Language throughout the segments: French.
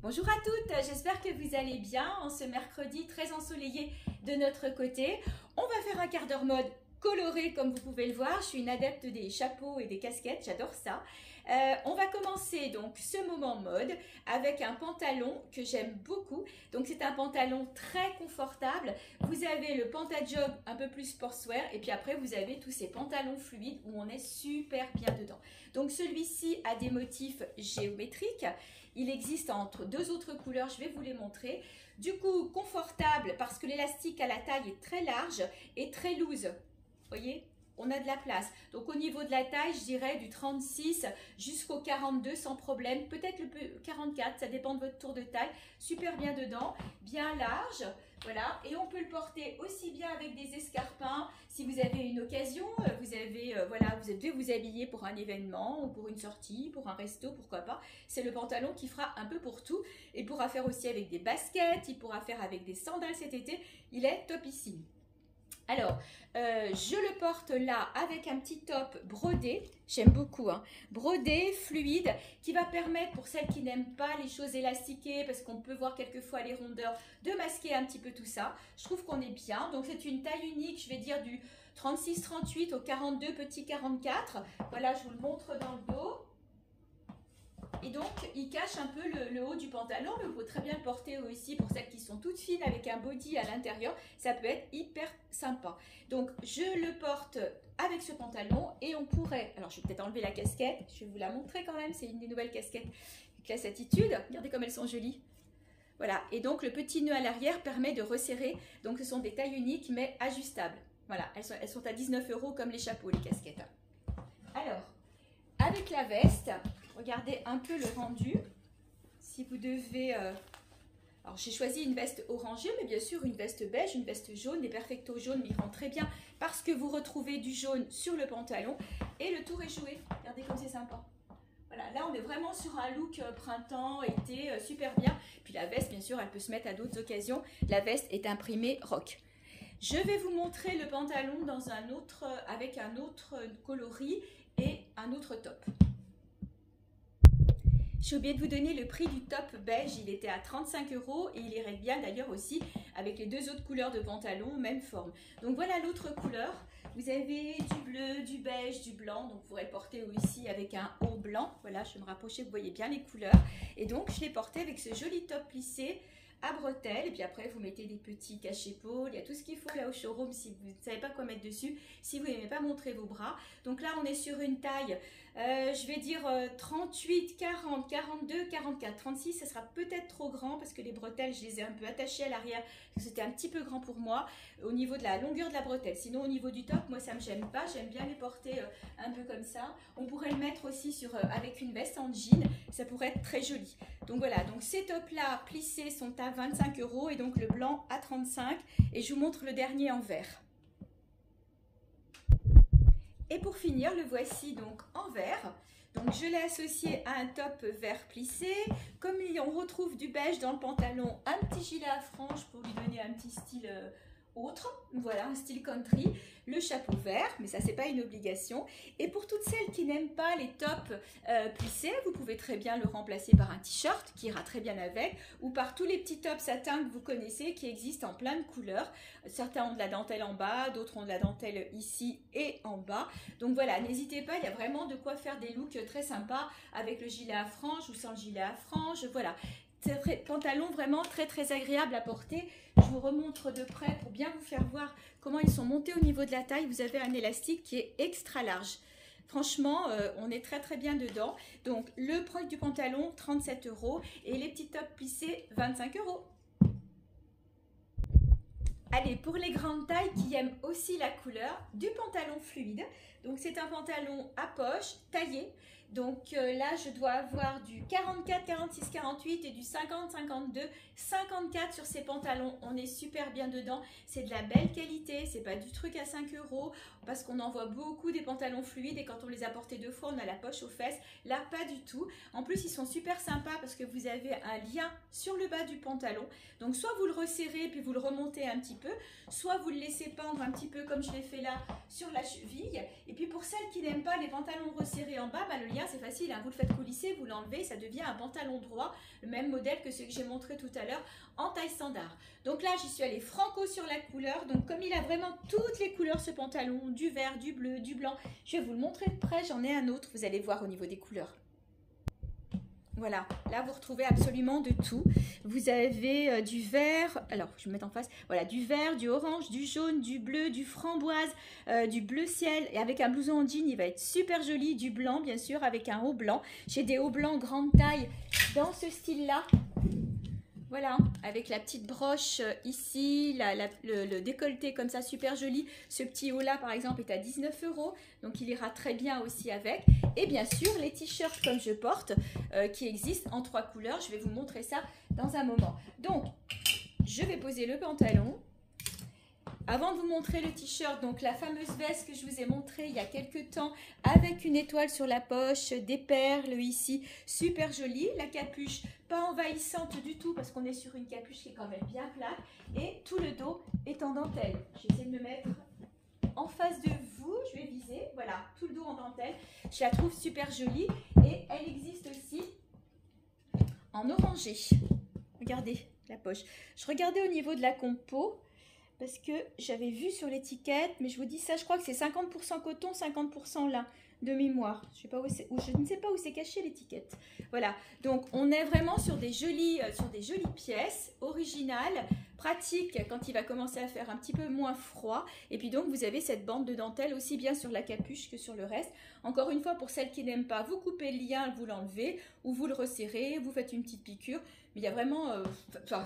Bonjour à toutes, j'espère que vous allez bien en ce mercredi très ensoleillé de notre côté. On va faire un quart d'heure mode coloré comme vous pouvez le voir. Je suis une adepte des chapeaux et des casquettes, j'adore ça. On va commencer donc ce moment mode avec un pantalon que j'aime beaucoup. Donc c'est un pantalon très confortable. Vous avez le pantajog un peu plus sportswear et puis après vous avez tous ces pantalons fluides où on est super bien dedans. Donc celui-ci a des motifs géométriques. Il existe entre deux autres couleurs, je vais vous les montrer. Du coup, confortable parce que l'élastique à la taille est très large et très loose. Vous voyez, on a de la place. Donc au niveau de la taille, je dirais du 36 jusqu'au 42 sans problème. Peut-être le 44, ça dépend de votre tour de taille. Super bien dedans, bien large. Voilà, et on peut le porter aussi bien avec des escarpins. Si vous avez une occasion, vous devez vous habiller pour un événement ou pour une sortie, pour un resto, pourquoi pas. C'est le pantalon qui fera un peu pour tout. Il pourra faire aussi avec des baskets, il pourra faire avec des sandales cet été. Il est topissime. Alors, je le porte là avec un petit top brodé, j'aime beaucoup, hein, brodé, fluide, qui va permettre pour celles qui n'aiment pas les choses élastiquées, parce qu'on peut voir quelquefois les rondeurs, de masquer un petit peu tout ça. Je trouve qu'on est bien, donc c'est une taille unique, je vais dire du 36-38 au 42 petit 44. Voilà, je vous le montre dans le dos. Et donc, il cache un peu le haut du pantalon, mais vous pouvez très bien le porter aussi pour celles qui sont toutes fines avec un body à l'intérieur. Ça peut être hyper sympa. Donc, je le porte avec ce pantalon et on pourrait... Alors, je vais peut-être enlever la casquette. Je vais vous la montrer quand même. C'est une des nouvelles casquettes Classe Attitude. Regardez comme elles sont jolies. Voilà. Et donc, le petit nœud à l'arrière permet de resserrer. Donc, ce sont des tailles uniques, mais ajustables. Voilà. Elles sont à 19 € comme les chapeaux, les casquettes. Alors, avec la veste... Regardez un peu le rendu. Si vous devez... Alors, j'ai choisi une veste orangée, mais bien sûr, une veste beige, une veste jaune. Les perfectos jaunes m'iront très bien parce que vous retrouvez du jaune sur le pantalon. Et le tour est joué. Regardez comme c'est sympa. Voilà, là, on est vraiment sur un look printemps, été, super bien. Puis la veste, bien sûr, elle peut se mettre à d'autres occasions. La veste est imprimée rock. Je vais vous montrer le pantalon dans avec un autre coloris et un autre top. J'ai oublié de vous donner le prix du top beige, il était à 35 € et il irait bien d'ailleurs aussi avec les deux autres couleurs de pantalon, même forme. Donc voilà l'autre couleur, vous avez du bleu, du beige, du blanc, donc vous pourrez le porter aussi avec un haut blanc. Voilà, je vais me rapprocher, vous voyez bien les couleurs. Et donc je l'ai porté avec ce joli top plissé à bretelles, et puis après vous mettez des petits cache-épaules, il y a tout ce qu'il faut là au showroom si vous ne savez pas quoi mettre dessus, si vous n'aimez pas montrer vos bras. Donc là on est sur une taille, je vais dire 38, 40, 42, 44, 36, ça sera peut-être trop grand parce que les bretelles je les ai un peu attachées à l'arrière, c'était un petit peu grand pour moi au niveau de la longueur de la bretelle. Sinon au niveau du top, moi ça me gêne pas, j'aime bien les porter un peu comme ça. On pourrait le mettre aussi avec une veste en jean, ça pourrait être très joli. Donc voilà, donc ces tops là plissés sont à 25 € et donc le blanc à 35 et je vous montre le dernier en vert. Et pour finir, le voici donc en vert. Donc je l'ai associé à un top vert plissé. Comme on retrouve du beige dans le pantalon, un petit gilet à franges pour lui donner un petit style autre. Voilà, un style country. Le chapeau vert, mais ça c'est pas une obligation. Et pour toutes celles qui n'aiment pas les tops plissés, vous pouvez très bien le remplacer par un t-shirt qui ira très bien avec, ou par tous les petits tops satin que vous connaissez qui existent en plein de couleurs. Certains ont de la dentelle en bas, d'autres ont de la dentelle ici et en bas. Donc voilà, n'hésitez pas, il y a vraiment de quoi faire des looks très sympas avec le gilet à franges ou sans le gilet à franges. Voilà. C'est un pantalon vraiment très très agréable à porter. Je vous remontre de près pour bien vous faire voir comment ils sont montés au niveau de la taille. Vous avez un élastique qui est extra large. Franchement, on est très très bien dedans. Donc le prix du pantalon, 37 € et les petits tops plissés, 25 €. Allez, pour les grandes tailles qui aiment aussi la couleur, du pantalon fluide. Donc c'est un pantalon à poche, taillé. Donc là, je dois avoir du 44, 46, 48 et du 50, 52, 54 sur ces pantalons. On est super bien dedans. C'est de la belle qualité. C'est pas du truc à 5 € parce qu'on en voit beaucoup des pantalons fluides et quand on les a portés 2 fois, on a la poche aux fesses. Là, pas du tout. En plus, ils sont super sympas parce que vous avez un lien sur le bas du pantalon. Donc soit vous le resserrez puis vous le remontez un petit peu, soit vous le laissez pendre un petit peu comme je l'ai fait là sur la cheville. Et puis pour celles qui n'aiment pas les pantalons resserrés en bas, le lien bien, c'est facile, hein, vous le faites coulisser, vous l'enlevez, ça devient un pantalon droit, le même modèle que ce que j'ai montré tout à l'heure en taille standard. Donc là, j'y suis allée franco sur la couleur, donc comme il a vraiment toutes les couleurs ce pantalon, du vert, du bleu, du blanc, je vais vous le montrer de près, j'en ai un autre, vous allez voir au niveau des couleurs. Voilà, là vous retrouvez absolument de tout. Vous avez du vert, alors je vais me mettre en face, voilà, du vert, du orange, du jaune, du bleu, du framboise, du bleu ciel, et avec un blouson en jean, il va être super joli, du blanc bien sûr, avec un haut blanc. J'ai des hauts blancs grande taille dans ce style-là. Voilà, avec la petite broche ici, le décolleté comme ça, super joli. Ce petit haut là, par exemple, est à 19 €, donc il ira très bien aussi avec. Et bien sûr, les t-shirts comme je porte, qui existent en 3 couleurs. Je vais vous montrer ça dans un moment. Donc, je vais poser le pantalon. Avant de vous montrer le t-shirt, donc la fameuse veste que je vous ai montrée il y a quelques temps avec une étoile sur la poche, des perles ici, super jolie. La capuche, pas envahissante du tout parce qu'on est sur une capuche qui est quand même bien plate. Et tout le dos est en dentelle. Je vais essayer de me mettre en face de vous, je vais viser. Voilà, tout le dos en dentelle. Je la trouve super jolie et elle existe aussi en orangé. Regardez la poche. Je regardais au niveau de la compo. Parce que j'avais vu sur l'étiquette, mais je vous dis ça, je crois que c'est 50% coton, 50% lin de mémoire. Je ne sais pas où c'est caché l'étiquette. Voilà, donc on est vraiment sur des jolies pièces, originales, pratiques quand il va commencer à faire un petit peu moins froid. Et puis donc vous avez cette bande de dentelle aussi bien sur la capuche que sur le reste. Encore une fois, pour celles qui n'aiment pas, vous coupez le lien, vous l'enlevez, ou vous le resserrez, vous faites une petite piqûre. Mais il y a vraiment,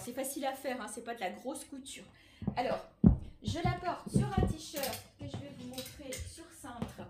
c'est facile à faire, hein, c'est pas de la grosse couture. Alors, je la porte sur un t-shirt que je vais vous montrer sur cintre.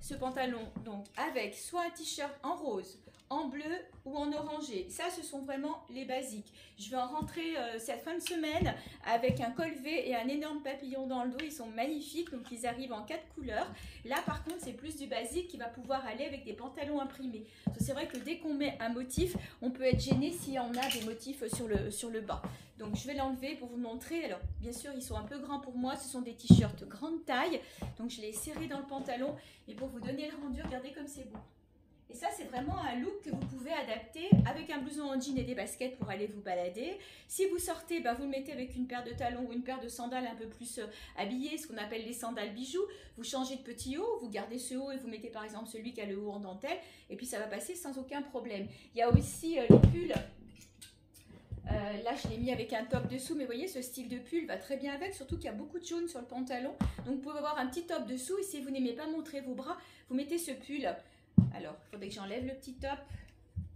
Ce pantalon, donc, avec soit un t-shirt en rose, en bleu ou en orangé. Ça, ce sont vraiment les basiques. Je vais en rentrer cette fin de semaine avec un col V et un énorme papillon dans le dos. Ils sont magnifiques, donc ils arrivent en 4 couleurs. Là, par contre, c'est plus du basique qui va pouvoir aller avec des pantalons imprimés. C'est vrai que dès qu'on met un motif, on peut être gêné s'il y en a des motifs sur le bas. Donc, je vais l'enlever pour vous montrer. Alors, bien sûr, ils sont un peu grands pour moi. Ce sont des t-shirts grande taille. Donc, je les ai serrés dans le pantalon. Et pour vous donner le rendu, regardez comme c'est beau. Et ça, c'est vraiment un look que vous pouvez adapter avec un blouson en jean et des baskets pour aller vous balader. Si vous sortez, vous le mettez avec une paire de talons ou une paire de sandales un peu plus habillées, ce qu'on appelle les sandales bijoux. Vous changez de petit haut, vous gardez ce haut et vous mettez par exemple celui qui a le haut en dentelle. Et puis ça va passer sans aucun problème. Il y a aussi les pulls. Là, je l'ai mis avec un top dessous, mais vous voyez, ce style de pull va très bien avec, surtout qu'il y a beaucoup de jaune sur le pantalon. Donc, vous pouvez avoir un petit top dessous et si vous n'aimez pas montrer vos bras, vous mettez ce pull. Alors, il faudrait que j'enlève le petit top.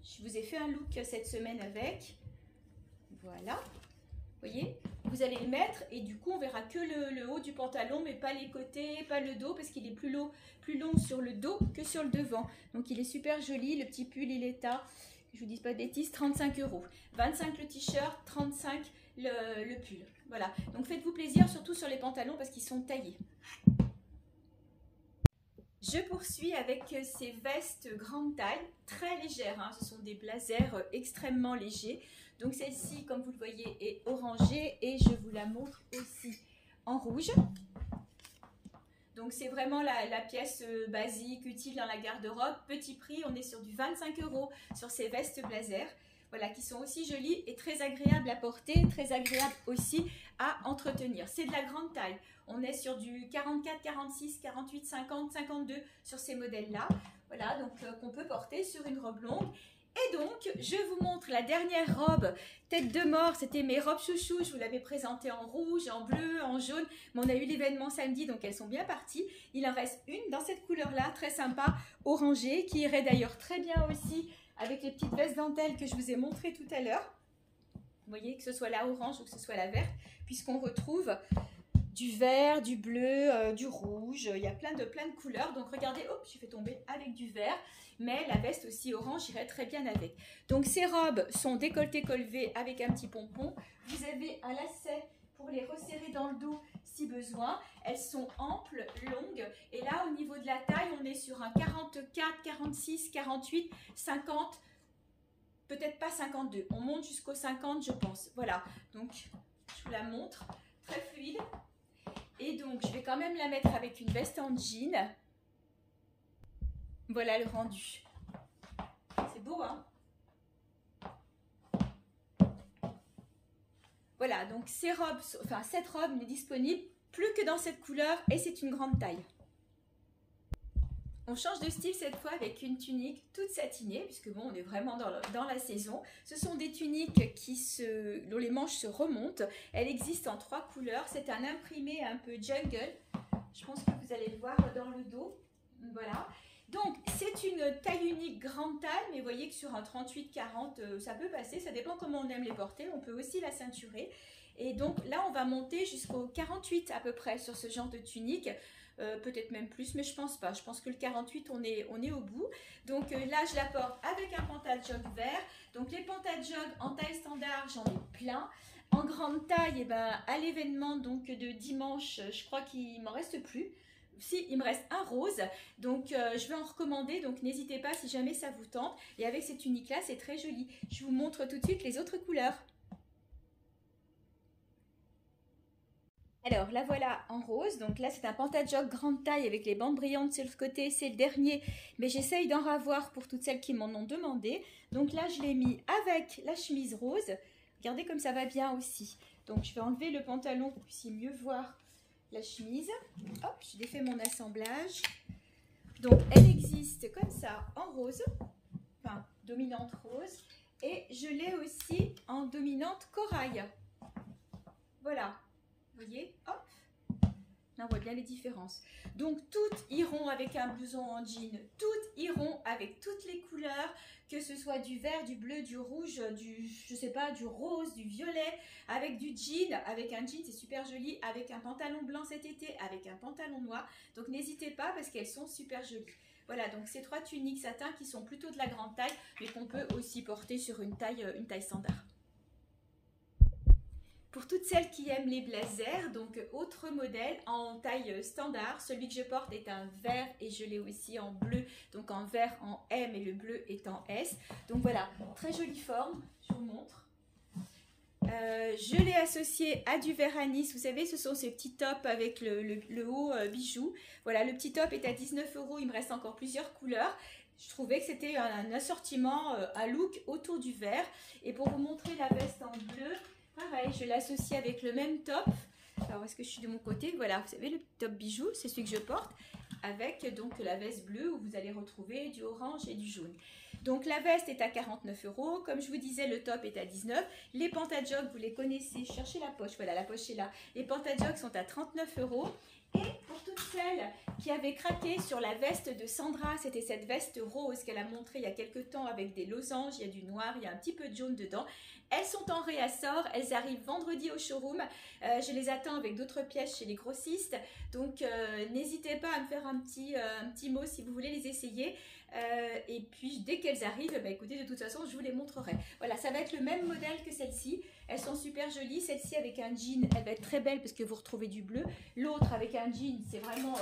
Je vous ai fait un look cette semaine avec. Voilà. Vous voyez, vous allez le mettre et du coup, on verra que le haut du pantalon, mais pas les côtés, pas le dos, parce qu'il est plus long sur le dos que sur le devant. Donc, il est super joli. Le petit pull, il est à, je vous dis pas de bêtises, 35 €. 25 le t-shirt, 35 le pull. Voilà. Donc, faites-vous plaisir, surtout sur les pantalons, parce qu'ils sont taillés. Je poursuis avec ces vestes grande taille, très légères, hein. Ce sont des blazers extrêmement légers. Donc celle-ci, comme vous le voyez, est orangée et je vous la montre aussi en rouge. Donc c'est vraiment la pièce basique, utile dans la garde-robe. Petit prix, on est sur du 25 € sur ces vestes blazers. Voilà, qui sont aussi jolies et très agréables à porter, très agréables aussi à entretenir. C'est de la grande taille. On est sur du 44, 46, 48, 50, 52 sur ces modèles-là. Voilà, donc qu'on peut porter sur une robe longue. Et donc, je vous montre la dernière robe tête de mort. C'était mes robes chouchou. Je vous l'avais présentée en rouge, en bleu, en jaune. Mais on a eu l'événement samedi, donc elles sont bien parties. Il en reste une dans cette couleur-là, très sympa, orangée, qui irait d'ailleurs très bien aussi avec les petites vestes dentelles que je vous ai montrées tout à l'heure. Vous voyez, que ce soit la orange ou que ce soit la verte, puisqu'on retrouve du vert, du bleu, du rouge. Il y a plein de couleurs. Donc regardez, hop, j'ai fait tomber avec du vert. Mais la veste aussi orange irait très bien avec. Donc ces robes sont décolletées col V avec un petit pompon. Vous avez un lacet pour les resserrer dans le dos si besoin. Elles sont amples, longues. Et là, au niveau de la taille, on est sur un 44, 46, 48, 50, peut-être pas 52. On monte jusqu'au 50, je pense. Voilà, donc je vous la montre. Très fluide. Et donc, je vais quand même la mettre avec une veste en jean. Voilà le rendu. C'est beau, hein? Voilà, donc cette robe n'est disponible plus que dans cette couleur et c'est une grande taille. On change de style cette fois avec une tunique toute satinée, puisque bon, on est vraiment dans la saison. Ce sont des tuniques dont les manches se remontent. Elle existe en 3 couleurs. C'est un imprimé un peu jungle. Je pense que vous allez le voir dans le dos. Voilà. Donc, c'est une taille unique grande taille, mais vous voyez que sur un 38-40, ça peut passer. Ça dépend comment on aime les porter. On peut aussi la ceinturer. Et donc là, on va monter jusqu'au 48 à peu près sur ce genre de tunique. Peut-être même plus, mais je pense pas. Je pense que le 48, on est au bout. Donc là, je la porte avec un pantalon vert. Donc les pantalons en taille standard, j'en ai plein. En grande taille, et ben, à l'événement donc de dimanche, je crois qu'il m'en reste plus. Si, il me reste un rose, donc je vais en recommander, donc n'hésitez pas si jamais ça vous tente. Et avec cette tunique là, c'est très joli. Je vous montre tout de suite les autres couleurs. Alors la voilà en rose, donc là c'est un pantalon grande taille avec les bandes brillantes sur le côté, c'est le dernier, mais j'essaye d'en ravoir pour toutes celles qui m'en ont demandé. Donc là je l'ai mis avec la chemise rose, regardez comme ça va bien aussi. Donc je vais enlever le pantalon pour que vous puissiez mieux voir la chemise. Hop, je défais mon assemblage. Donc elle existe comme ça en rose, enfin dominante rose, et je l'ai aussi en dominante corail. Voilà. Vous voyez, hop, là on voit bien les différences. Donc toutes iront avec un blouson en jean, toutes iront avec toutes les couleurs, que ce soit du vert, du bleu, du rouge, je sais pas, du rose, du violet, avec du jean, avec un jean c'est super joli, avec un pantalon blanc cet été, avec un pantalon noir. Donc n'hésitez pas parce qu'elles sont super jolies. Voilà, donc ces 3 tuniques satin qui sont plutôt de la grande taille, mais qu'on peut aussi porter sur une taille standard. Pour toutes celles qui aiment les blazers, donc autre modèle en taille standard, celui que je porte est un vert et je l'ai aussi en bleu, donc en vert en M et le bleu est en S. Donc voilà, très jolie forme, je vous montre. Je l'ai associé à du vert anis, vous savez ce sont ces petits tops avec le haut bijou. Voilà, le petit top est à 19 €, il me reste encore plusieurs couleurs. Je trouvais que c'était un assortiment, un look autour du vert. Et pour vous montrer la veste en bleu, pareil, je l'associe avec le même top. Alors, est-ce que je suis de mon côté? Voilà, vous savez, le top bijou, c'est celui que je porte, avec donc la veste bleue où vous allez retrouver du orange et du jaune. Donc, la veste est à 49 €. Comme je vous disais, le top est à 19 €. Les pantajogs, vous les connaissez. Cherchez la poche. Voilà, la poche est là. Les pantajogs sont à 39 €. Et pour toutes celles qui avaient craqué sur la veste de Sandra, c'était cette veste rose qu'elle a montrée il y a quelques temps avec des losanges, il y a du noir, il y a un petit peu de jaune dedans. Elles sont en réassort, elles arrivent vendredi au showroom. Je les attends avec d'autres pièces chez les grossistes. Donc n'hésitez pas à me faire un petit mot si vous voulez les essayer. Et puis dès qu'elles arrivent, bah, écoutez, de toute façon je vous les montrerai. Voilà, ça va être le même modèle que celle-ci. Elles sont super jolies. Celle-ci avec un jean, elle va être très belle parce que vous retrouvez du bleu. L'autre avec un jean, c'est vraiment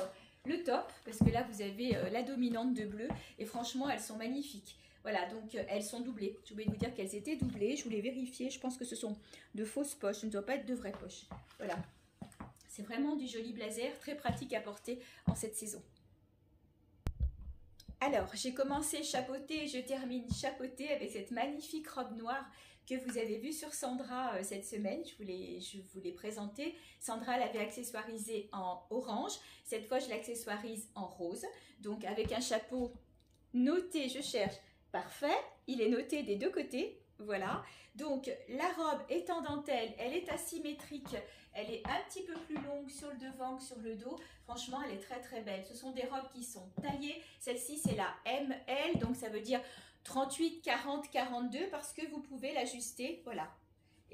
le top parce que là vous avez la dominante de bleu et franchement elles sont magnifiques. Voilà, donc elles sont doublées. J'ai oublié de vous dire qu'elles étaient doublées. Je voulais vérifier. Je pense que ce sont de fausses poches. Ce ne doit pas être de vraies poches. Voilà. C'est vraiment du joli blazer, très pratique à porter en cette saison. Alors, j'ai commencé chapeauté et je termine chapeauté avec cette magnifique robe noire que vous avez vue sur Sandra cette semaine. Je vous l'ai présentée. Sandra l'avait accessoirisée en orange. Cette fois, je l'accessoirise en rose. Donc, avec un chapeau noté, je cherche, parfait. Il est noté des deux côtés. Voilà. Donc, la robe est en dentelle. Elle est asymétrique. Elle est un petit peu plus longue sur le devant que sur le dos. Franchement, elle est très très belle. Ce sont des robes qui sont taillées. Celle-ci, c'est la ML. Donc, ça veut dire 38, 40, 42 parce que vous pouvez l'ajuster. Voilà.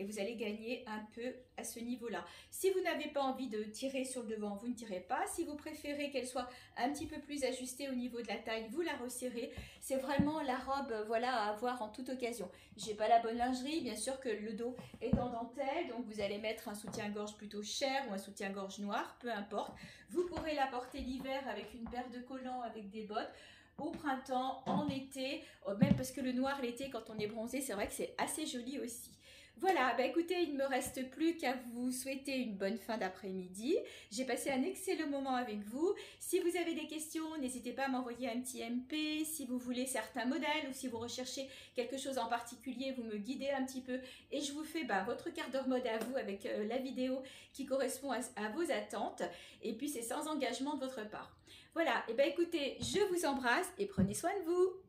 Et vous allez gagner un peu à ce niveau-là. Si vous n'avez pas envie de tirer sur le devant, vous ne tirez pas. Si vous préférez qu'elle soit un petit peu plus ajustée au niveau de la taille, vous la resserrez. C'est vraiment la robe voilà, à avoir en toute occasion. J'ai pas la bonne lingerie, bien sûr que le dos est en dentelle, donc vous allez mettre un soutien-gorge plutôt cher ou un soutien-gorge noir, peu importe. Vous pourrez la porter l'hiver avec une paire de collants, avec des bottes. Au printemps, en été, même parce que le noir l'été quand on est bronzé, c'est vrai que c'est assez joli aussi. Voilà, bah écoutez, il ne me reste plus qu'à vous souhaiter une bonne fin d'après-midi. J'ai passé un excellent moment avec vous. Si vous avez des questions, n'hésitez pas à m'envoyer un petit MP. Si vous voulez certains modèles ou si vous recherchez quelque chose en particulier, vous me guidez un petit peu et je vous fais votre quart d'heure mode à vous avec la vidéo qui correspond à vos attentes. Et puis c'est sans engagement de votre part. Voilà, et écoutez, je vous embrasse et prenez soin de vous.